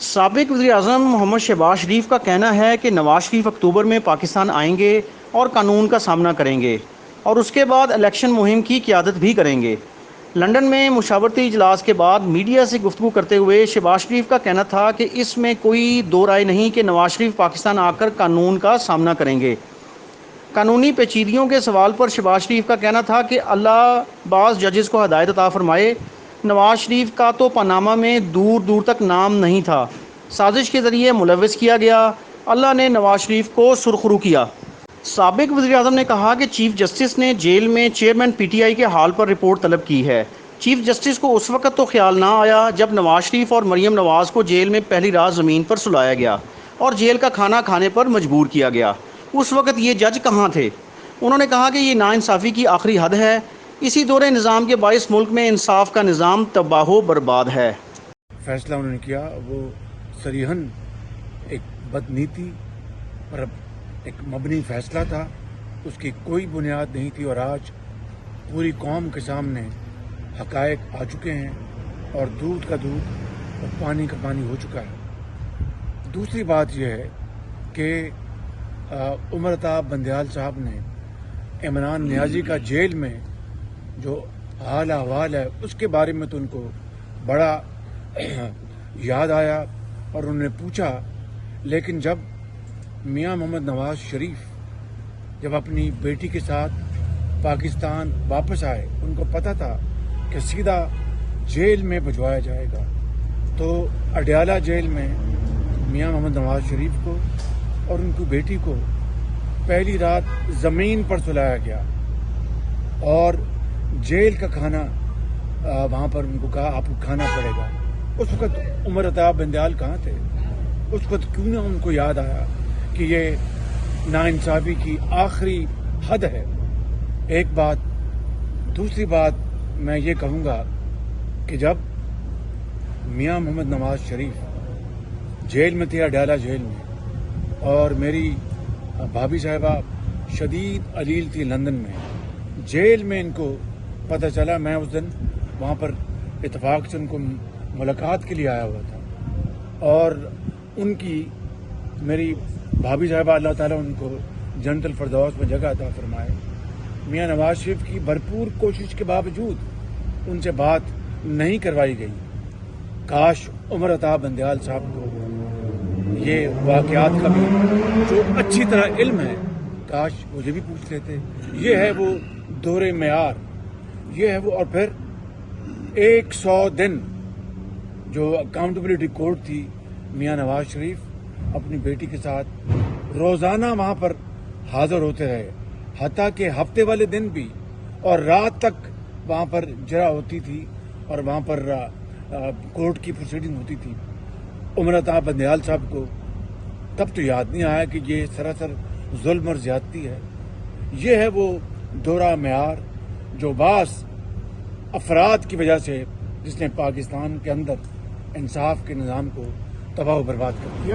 سابق وزیراعظم محمد شہباز شریف کا کہنا ہے کہ نواز شریف اکتوبر میں پاکستان آئیں گے اور قانون کا سامنا کریں گے اور اس کے بعد الیکشن مہم کی قیادت بھی کریں گے۔ لندن میں مشاورتی اجلاس کے بعد میڈیا سے گفتگو کرتے ہوئے شہباز شریف کا کہنا تھا کہ اس میں کوئی دو رائے نہیں کہ نواز شریف پاکستان آ کر قانون کا سامنا کریں گے۔ قانونی پیچیدگیوں کے سوال پر شہباز شریف کا کہنا تھا کہ اللہ بعض ججز کو ہدایت عطا فرمائے۔ نواز شریف کا تو پاناما میں دور دور تک نام نہیں تھا، سازش کے ذریعے ملوث کیا گیا۔ اللہ نے نواز شریف کو سرخرو کیا۔ سابق وزیراعظم نے کہا کہ چیف جسٹس نے جیل میں چیئرمین پی ٹی آئی کے حال پر رپورٹ طلب کی ہے۔ چیف جسٹس کو اس وقت تو خیال نہ آیا جب نواز شریف اور مریم نواز کو جیل میں پہلی رات زمین پر سلایا گیا اور جیل کا کھانا کھانے پر مجبور کیا گیا۔ اس وقت یہ جج کہاں تھے؟ انہوں نے کہا کہ یہ ناانصافی کی آخری حد ہے۔ اسی دور نظام کے باعث ملک میں انصاف کا نظام تباہ و برباد ہے۔ فیصلہ انہوں نے کیا وہ صریحاً ایک بدنیتی پر ایک مبنی فیصلہ تھا، اس کی کوئی بنیاد نہیں تھی، اور آج پوری قوم کے سامنے حقائق آ چکے ہیں اور دودھ کا دودھ اور پانی کا پانی ہو چکا ہے۔ دوسری بات یہ ہے کہ عمر عطاب بندیال صاحب نے عمران نیازی کا جیل میں جو حال احوال ہے اس کے بارے میں تو ان کو بڑا یاد آیا اور انہوں نے پوچھا، لیکن جب میاں محمد نواز شریف جب اپنی بیٹی کے ساتھ پاکستان واپس آئے، ان کو پتہ تھا کہ سیدھا جیل میں بھجوایا جائے گا، تو اڈیالہ جیل میں میاں محمد نواز شریف کو اور ان کی بیٹی کو پہلی رات زمین پر سلایا گیا اور جیل کا کھانا وہاں پر ان کو کہا آپ کو کھانا پڑے گا۔ اس وقت عمر عطاب بندیال کہاں تھے؟ اس وقت کیوں نہ ان کو یاد آیا کہ یہ ناانصافی کی آخری حد ہے؟ ایک بات۔ دوسری بات میں یہ کہوں گا کہ جب میاں محمد نواز شریف جیل میں تھے، اڈیالہ جیل میں، اور میری بھابھی صاحبہ شدید علیل تھی لندن میں، جیل میں ان کو پتہ چلا، میں اس دن وہاں پر اتفاق سے ان کو ملاقات کے لیے آیا ہوا تھا، اور ان کی میری بھابھی صاحبہ اللہ تعالیٰ ان کو جنت الفردوس میں جگہ عطا فرمائے، میاں نواز شریف کی بھرپور کوشش کے باوجود ان سے بات نہیں کروائی گئی۔ کاش عمر عطاب بندیال صاحب کو یہ واقعات کا بھی جو اچھی طرح علم ہے، کاش مجھے بھی پوچھ لیتے۔ یہ ہے وہ دور معیار، یہ ہے وہ۔ اور پھر 100 دن جو اکاؤنٹیبلٹی کورٹ تھی، میاں نواز شریف اپنی بیٹی کے ساتھ روزانہ وہاں پر حاضر ہوتے رہے، حتیٰ کہ ہفتے والے دن بھی، اور رات تک وہاں پر جرا ہوتی تھی اور وہاں پر کورٹ کی پروسیڈنگ ہوتی تھی۔ عمر عطاب بندیال صاحب کو تب تو یاد نہیں آیا کہ یہ سراسر ظلم اور زیادتی ہے۔ یہ ہے وہ دورہ معیار جو بعض افراد کی وجہ سے جس نے پاکستان کے اندر انصاف کے نظام کو تباہ و برباد کر دیا۔